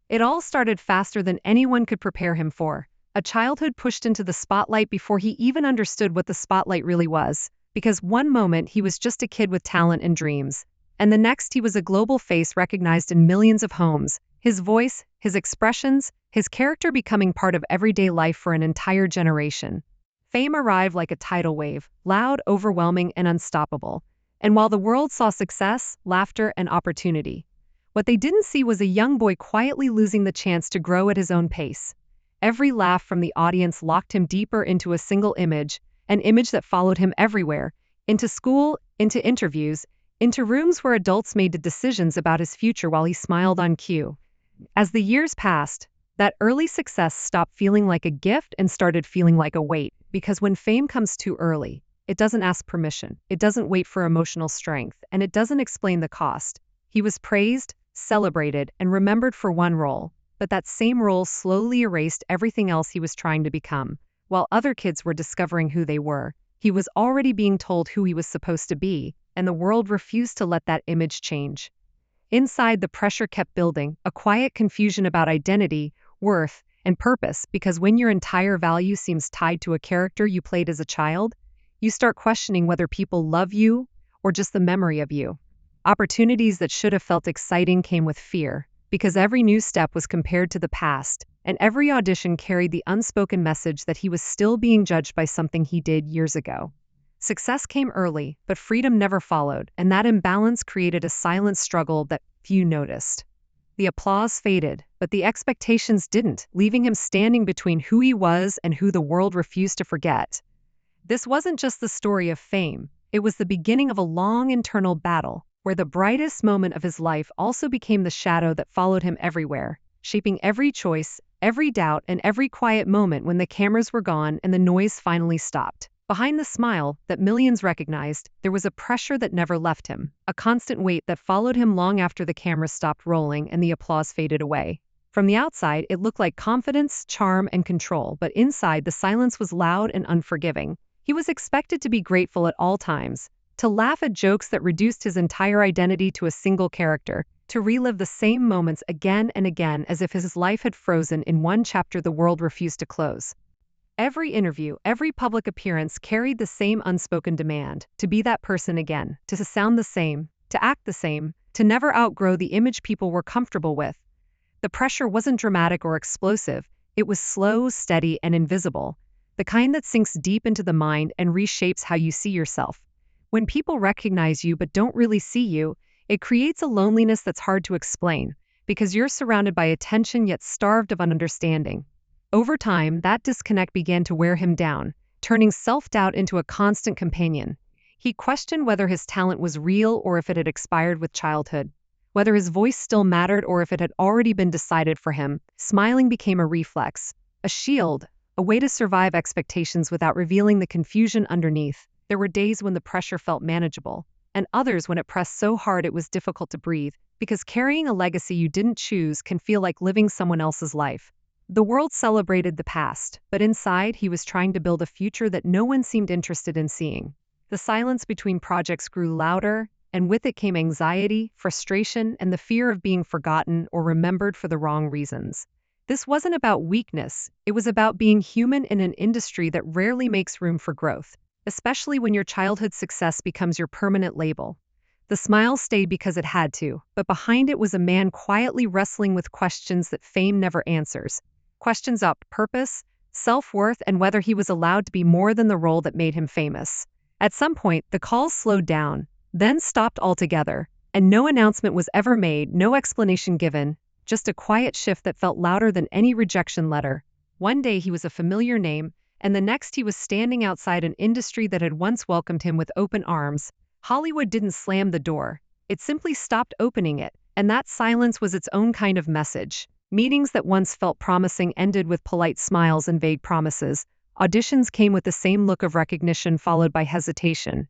It all started faster than anyone could prepare him for. A childhood pushed into the spotlight before he even understood what the spotlight really was. Because one moment he was just a kid with talent and dreams, and the next he was a global face recognized in millions of homes. His voice, his expressions, his character becoming part of everyday life for an entire generation. Fame arrived like a tidal wave, loud, overwhelming, and unstoppable. And while the world saw success, laughter, and opportunity, what they didn't see was a young boy quietly losing the chance to grow at his own pace. Every laugh from the audience locked him deeper into a single image, an image that followed him everywhere, into school, into interviews, into rooms where adults made decisions about his future while he smiled on cue. As the years passed, that early success stopped feeling like a gift and started feeling like a weight, because when fame comes too early, it doesn't ask permission, it doesn't wait for emotional strength, and it doesn't explain the cost. He was praised, celebrated, and remembered for one role, but that same role slowly erased everything else he was trying to become. While other kids were discovering who they were, he was already being told who he was supposed to be, and the world refused to let that image change. Inside, the pressure kept building, a quiet confusion about identity, worth, and purpose, because when your entire value seems tied to a character you played as a child, you start questioning whether people love you or just the memory of you. Opportunities that should have felt exciting came with fear, because every new step was compared to the past, and every audition carried the unspoken message that he was still being judged by something he did years ago. Success came early, but freedom never followed, and that imbalance created a silent struggle that few noticed. The applause faded, but the expectations didn't, leaving him standing between who he was and who the world refused to forget. This wasn't just the story of fame, it was the beginning of a long internal battle, where the brightest moment of his life also became the shadow that followed him everywhere, shaping every choice, every doubt, and every quiet moment when the cameras were gone and the noise finally stopped. Behind the smile that millions recognized, there was a pressure that never left him, a constant weight that followed him long after the camera stopped rolling and the applause faded away. From the outside, it looked like confidence, charm, and control, but inside, the silence was loud and unforgiving. He was expected to be grateful at all times, to laugh at jokes that reduced his entire identity to a single character, to relive the same moments again and again as if his life had frozen in one chapter the world refused to close. Every interview, every public appearance carried the same unspoken demand, to be that person again, to sound the same, to act the same, to never outgrow the image people were comfortable with. The pressure wasn't dramatic or explosive, it was slow, steady, and invisible, the kind that sinks deep into the mind and reshapes how you see yourself. When people recognize you but don't really see you, it creates a loneliness that's hard to explain, because you're surrounded by attention yet starved of understanding. Over time, that disconnect began to wear him down, turning self-doubt into a constant companion. He questioned whether his talent was real or if it had expired with childhood, whether his voice still mattered or if it had already been decided for him. Smiling became a reflex, a shield, a way to survive expectations without revealing the confusion underneath. There were days when the pressure felt manageable, and others when it pressed so hard it was difficult to breathe, because carrying a legacy you didn't choose can feel like living someone else's life. The world celebrated the past, but inside he was trying to build a future that no one seemed interested in seeing. The silence between projects grew louder, and with it came anxiety, frustration, and the fear of being forgotten or remembered for the wrong reasons. This wasn't about weakness, it was about being human in an industry that rarely makes room for growth, especially when your childhood success becomes your permanent label. The smile stayed because it had to, but behind it was a man quietly wrestling with questions that fame never answers. Questions about purpose, self-worth, and whether he was allowed to be more than the role that made him famous. At some point, the calls slowed down, then stopped altogether, and no announcement was ever made, no explanation given, just a quiet shift that felt louder than any rejection letter. One day he was a familiar name, and the next he was standing outside an industry that had once welcomed him with open arms. Hollywood didn't slam the door, it simply stopped opening it, and that silence was its own kind of message. Meetings that once felt promising ended with polite smiles and vague promises. Auditions came with the same look of recognition followed by hesitation.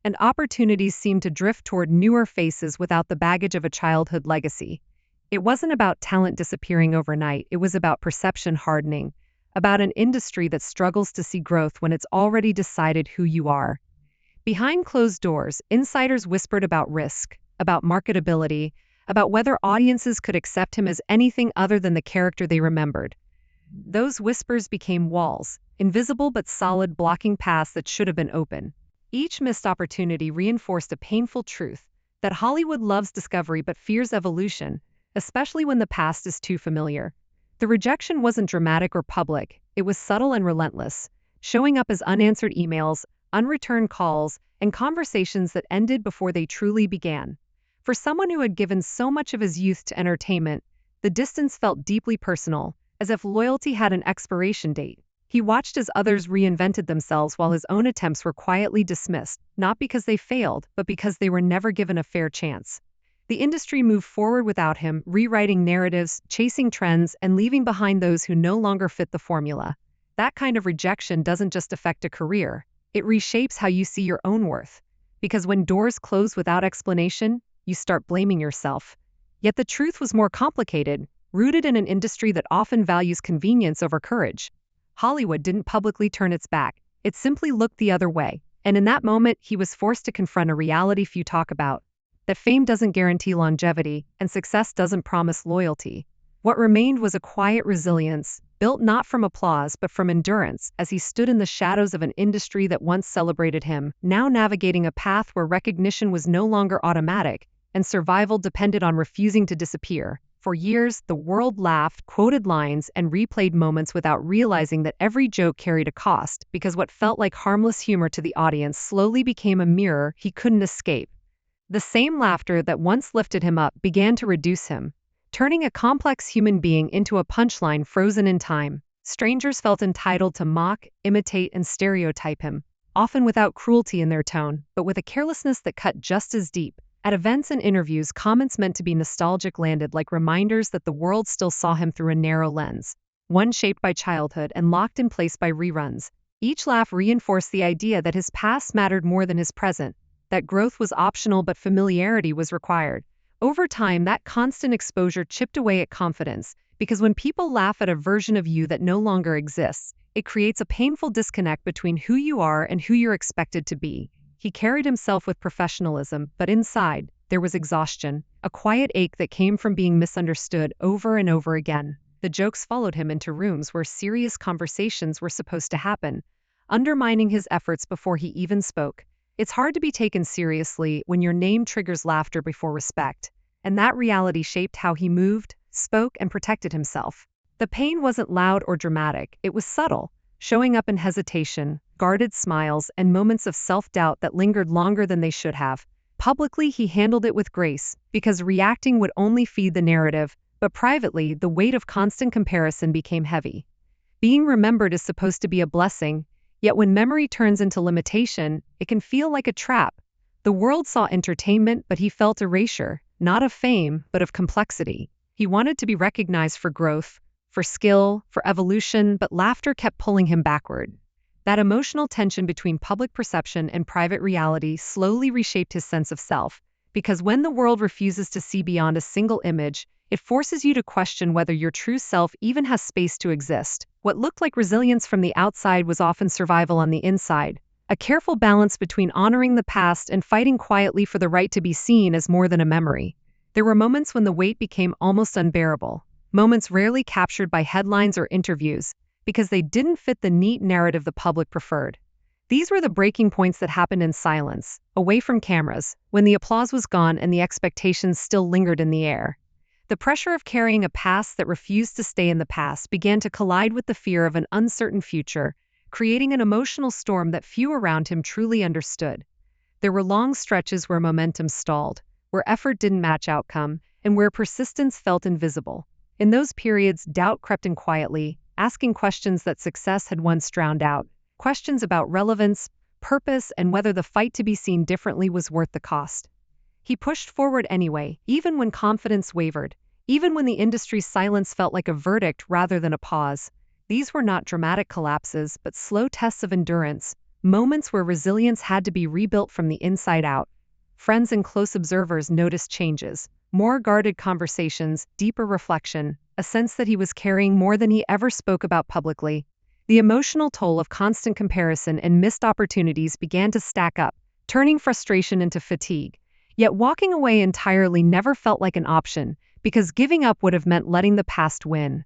And opportunities seemed to drift toward newer faces without the baggage of a childhood legacy. It wasn't about talent disappearing overnight, it was about perception hardening, about an industry that struggles to see growth when it's already decided who you are. Behind closed doors, insiders whispered about risk, about marketability, about whether audiences could accept him as anything other than the character they remembered. Those whispers became walls, invisible but solid, blocking paths that should have been open. Each missed opportunity reinforced a painful truth that Hollywood loves discovery but fears evolution, especially when the past is too familiar. The rejection wasn't dramatic or public, it was subtle and relentless, showing up as unanswered emails, unreturned calls, and conversations that ended before they truly began. For someone who had given so much of his youth to entertainment, the distance felt deeply personal, as if loyalty had an expiration date. He watched as others reinvented themselves while his own attempts were quietly dismissed, not because they failed, but because they were never given a fair chance. The industry moved forward without him, rewriting narratives, chasing trends, and leaving behind those who no longer fit the formula. That kind of rejection doesn't just affect a career, it reshapes how you see your own worth. Because when doors close without explanation, you start blaming yourself. Yet the truth was more complicated, rooted in an industry that often values convenience over courage. Hollywood didn't publicly turn its back, it simply looked the other way. And in that moment, he was forced to confront a reality few talk about: that fame doesn't guarantee longevity, and success doesn't promise loyalty. What remained was a quiet resilience, built not from applause but from endurance, as he stood in the shadows of an industry that once celebrated him, now navigating a path where recognition was no longer automatic, and survival depended on refusing to disappear. For years, the world laughed, quoted lines, and replayed moments without realizing that every joke carried a cost, because what felt like harmless humor to the audience slowly became a mirror he couldn't escape. The same laughter that once lifted him up began to reduce him, turning a complex human being into a punchline frozen in time. Strangers felt entitled to mock, imitate, and stereotype him, often without cruelty in their tone, but with a carelessness that cut just as deep. At events and interviews, comments meant to be nostalgic landed like reminders that the world still saw him through a narrow lens, one shaped by childhood and locked in place by reruns. Each laugh reinforced the idea that his past mattered more than his present, that growth was optional but familiarity was required. Over time, that constant exposure chipped away at confidence, because when people laugh at a version of you that no longer exists, it creates a painful disconnect between who you are and who you're expected to be. He carried himself with professionalism, but inside, there was exhaustion, a quiet ache that came from being misunderstood over and over again. The jokes followed him into rooms where serious conversations were supposed to happen, undermining his efforts before he even spoke. It's hard to be taken seriously when your name triggers laughter before respect, and that reality shaped how he moved, spoke, and protected himself. The pain wasn't loud or dramatic, it was subtle, showing up in hesitation, guarded smiles, and moments of self-doubt that lingered longer than they should have. Publicly, he handled it with grace, because reacting would only feed the narrative, but privately, the weight of constant comparison became heavy. Being remembered is supposed to be a blessing, yet when memory turns into limitation, it can feel like a trap. The world saw entertainment, but he felt erasure, not of fame, but of complexity. He wanted to be recognized for growth, for skill, for evolution, but laughter kept pulling him backward. That emotional tension between public perception and private reality slowly reshaped his sense of self, because when the world refuses to see beyond a single image, it forces you to question whether your true self even has space to exist. What looked like resilience from the outside was often survival on the inside, a careful balance between honoring the past and fighting quietly for the right to be seen as more than a memory. There were moments when the weight became almost unbearable, moments rarely captured by headlines or interviews, because they didn't fit the neat narrative the public preferred. These were the breaking points that happened in silence, away from cameras, when the applause was gone and the expectations still lingered in the air. The pressure of carrying a past that refused to stay in the past began to collide with the fear of an uncertain future, creating an emotional storm that few around him truly understood. There were long stretches where momentum stalled, where effort didn't match outcome, and where persistence felt invisible. In those periods, doubt crept in quietly, asking questions that success had once drowned out, questions about relevance, purpose, and whether the fight to be seen differently was worth the cost. He pushed forward anyway, even when confidence wavered, even when the industry's silence felt like a verdict rather than a pause. These were not dramatic collapses, but slow tests of endurance, moments where resilience had to be rebuilt from the inside out. Friends and close observers noticed changes, more guarded conversations, deeper reflection, a sense that he was carrying more than he ever spoke about publicly. The emotional toll of constant comparison and missed opportunities began to stack up, turning frustration into fatigue. Yet walking away entirely never felt like an option, because giving up would have meant letting the past win.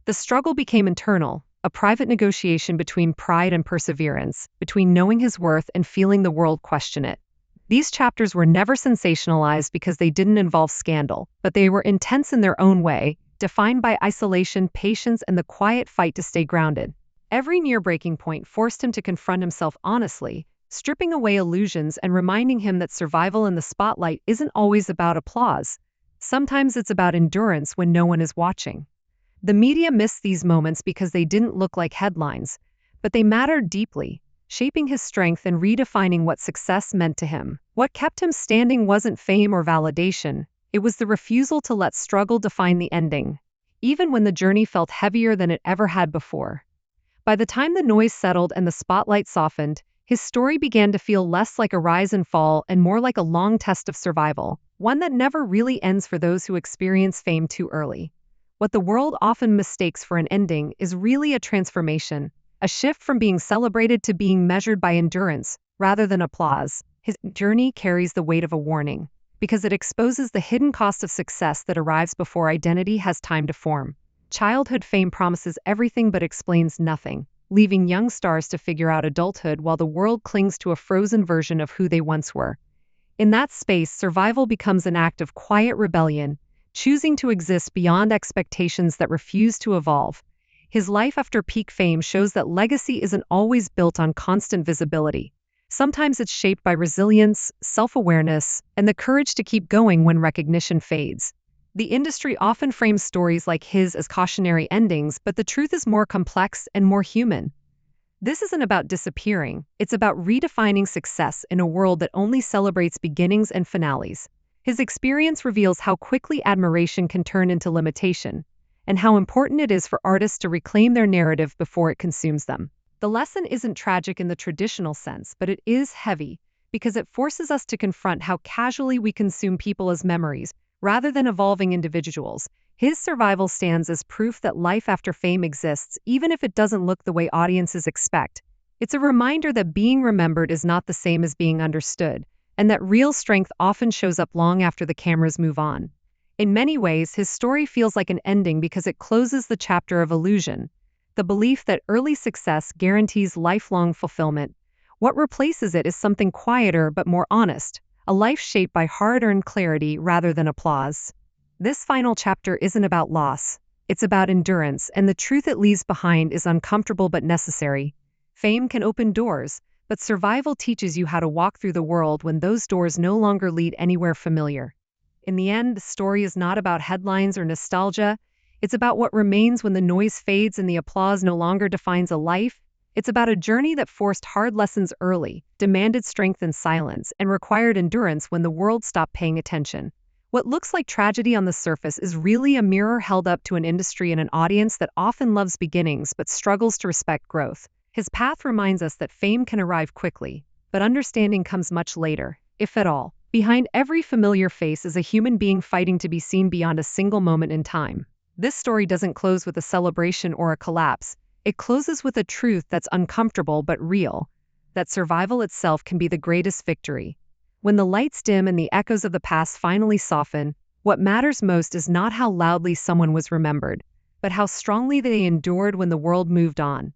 The struggle became internal, a private negotiation between pride and perseverance, between knowing his worth and feeling the world question it. These chapters were never sensationalized because they didn't involve scandal, but they were intense in their own way, defined by isolation, patience, and the quiet fight to stay grounded. Every near breaking point forced him to confront himself honestly, stripping away illusions and reminding him that survival in the spotlight isn't always about applause. Sometimes it's about endurance when no one is watching. The media missed these moments because they didn't look like headlines, but they mattered deeply, shaping his strength and redefining what success meant to him. What kept him standing wasn't fame or validation, it was the refusal to let struggle define the ending, even when the journey felt heavier than it ever had before. By the time the noise settled and the spotlight softened, his story began to feel less like a rise and fall and more like a long test of survival, one that never really ends for those who experience fame too early. What the world often mistakes for an ending is really a transformation, a shift from being celebrated to being measured by endurance, rather than applause. His journey carries the weight of a warning, because it exposes the hidden cost of success that arrives before identity has time to form. Childhood fame promises everything but explains nothing, leaving young stars to figure out adulthood while the world clings to a frozen version of who they once were. In that space, survival becomes an act of quiet rebellion, choosing to exist beyond expectations that refuse to evolve. His life after peak fame shows that legacy isn't always built on constant visibility. Sometimes it's shaped by resilience, self-awareness, and the courage to keep going when recognition fades. The industry often frames stories like his as cautionary endings, but the truth is more complex and more human. This isn't about disappearing, it's about redefining success in a world that only celebrates beginnings and finales. His experience reveals how quickly admiration can turn into limitation, and how important it is for artists to reclaim their narrative before it consumes them. The lesson isn't tragic in the traditional sense, but it is heavy, because it forces us to confront how casually we consume people as memories, rather than evolving individuals. His survival stands as proof that life after fame exists, even if it doesn't look the way audiences expect. It's a reminder that being remembered is not the same as being understood, and that real strength often shows up long after the cameras move on. In many ways, his story feels like an ending because it closes the chapter of illusion, the belief that early success guarantees lifelong fulfillment. What replaces it is something quieter but more honest, a life shaped by hard-earned clarity rather than applause. This final chapter isn't about loss, it's about endurance, and the truth it leaves behind is uncomfortable but necessary. Fame can open doors, but survival teaches you how to walk through the world when those doors no longer lead anywhere familiar. In the end, the story is not about headlines or nostalgia. It's about what remains when the noise fades and the applause no longer defines a life. It's about a journey that forced hard lessons early, demanded strength in silence, and required endurance when the world stopped paying attention. What looks like tragedy on the surface is really a mirror held up to an industry and an audience that often loves beginnings but struggles to respect growth. His path reminds us that fame can arrive quickly, but understanding comes much later, if at all. Behind every familiar face is a human being fighting to be seen beyond a single moment in time. This story doesn't close with a celebration or a collapse. It closes with a truth that's uncomfortable but real, that survival itself can be the greatest victory. When the lights dim and the echoes of the past finally soften, what matters most is not how loudly someone was remembered, but how strongly they endured when the world moved on.